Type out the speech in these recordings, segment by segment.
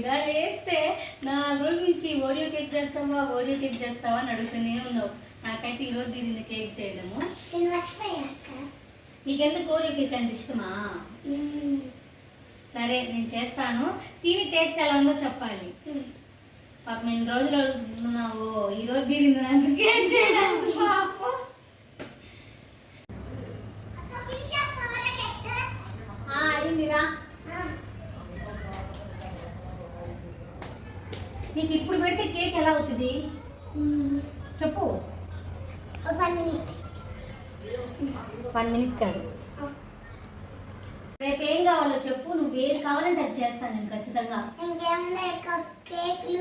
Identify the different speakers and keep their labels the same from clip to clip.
Speaker 1: మీద లేస్తే 4 రోజుల నుంచి ఓరియో కేక్ చేస్తావా అని అడుగుతూనే ఉన్నావు. నాకైతే ఈరోజు దీనిని కేక్ చేయడము. నీకెందుకు ఓరియో కేక్ అంటే ఇష్టమా? సరే నేను చేస్తాను, తిని టేస్ట్ ఎలా ఉందో చెప్పాలి. పాపం ఎన్ని రోజులు అడుగుతున్నావు, ఈరోజు తీరింది నాకు కేక్ చేయడానికి. పాపం అయిందిరా. నీకు ఇప్పుడు పెడితే కేక్ ఎలా అవుతుంది చెప్పు. 1 మినిట్ కాదు, రేపు ఏం కావాలో చెప్పు. నువ్వు ఏది కావాలంటే అది చేస్తాను నేను ఖచ్చితంగా.
Speaker 2: కేక్లు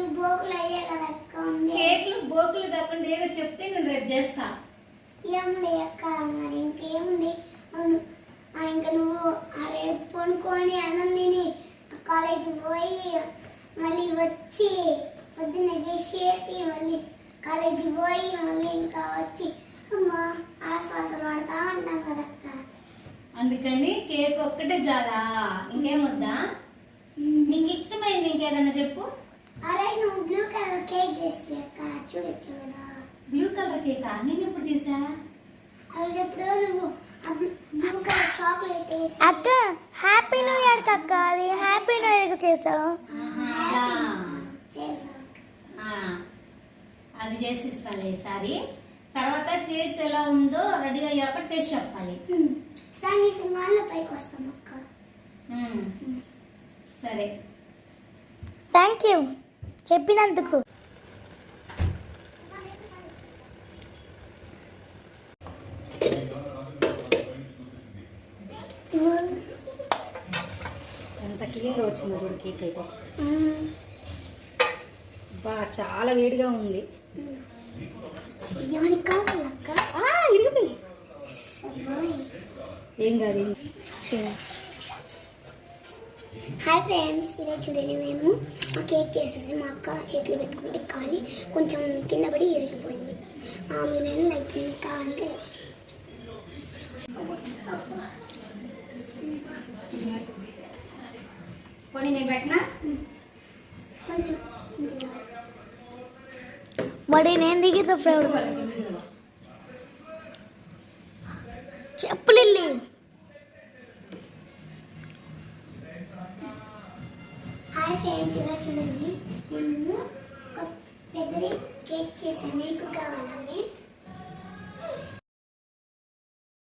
Speaker 2: బోకులు
Speaker 1: కాకుండా ఏదో చెప్తే నేను రేపు చేస్తా.
Speaker 2: ఏముంది అక్క మరి ఇంకేముంది? అవును, ఇంకా నువ్వు రేపు కొనుక్కొని అన్నం తిని కాలేజీ పోయి మళ్ళీ వచ్చి పొద్దున్నే విష్ చేసి మళ్ళీ కాలేజీ పోయి మళ్ళీ ఇంకా వచ్చి అమ్మా ఆశ్వాసాలు పడతా ఉంటాం కదక్క.
Speaker 1: అందుకని కేక్ ఒక్కటే చాలా, ఇంకేం వద్దా? నీకు ఇష్టమైంది ఇంకేదన్నా చెప్పు.
Speaker 2: అరే నువ్వు బ్లూ కలర్ కేక్ చేస్తే అక్క చూడొచ్చు కదా.
Speaker 1: బ్లూ కలర్ కేకా? నేను ఎప్పుడు చేసా?
Speaker 2: అది ఎప్పుడో నువ్వు బ్లూ కలర్ చాక్లెట్ వేసి.
Speaker 3: అక్క హ్యాపీ న్యూ ఇయర్ అక్క, అది హ్యాపీ న్యూ ఇయర్ చేసావు.
Speaker 1: అది చేసిస్తాను ఈసారి. తర్వాత కేక్ ఎలా ఉందో రెడీ అయ్యాక టేస్ట్ చెప్పాలి.
Speaker 2: పైకి వస్తాం అక్క.
Speaker 1: సరే
Speaker 3: థ్యాంక్ యూ చెప్పినందుకు.
Speaker 1: ఎంత క్లీన్గా వచ్చిందో చూడు కేక్ అయితే. బాగా చాలా వేడిగా ఉంది. ఏం కాదు.
Speaker 2: హాయ్ ఫ్రెండ్స్, ఈరోజు చూడండి మేము ఆ కేక్ చేసేసి మా అక్క చేతిలో పెట్టుకుంటే కాలి కొంచెం కింద పడి ఇరిగిపోయింది. మీరు లైక్ చేయండి, కావాలంటే లైక్ చేయొచ్చు.
Speaker 1: పోనీ నేను పెట్టినా
Speaker 2: కొంచెం
Speaker 3: మరి నేను దిగితే చెప్పు.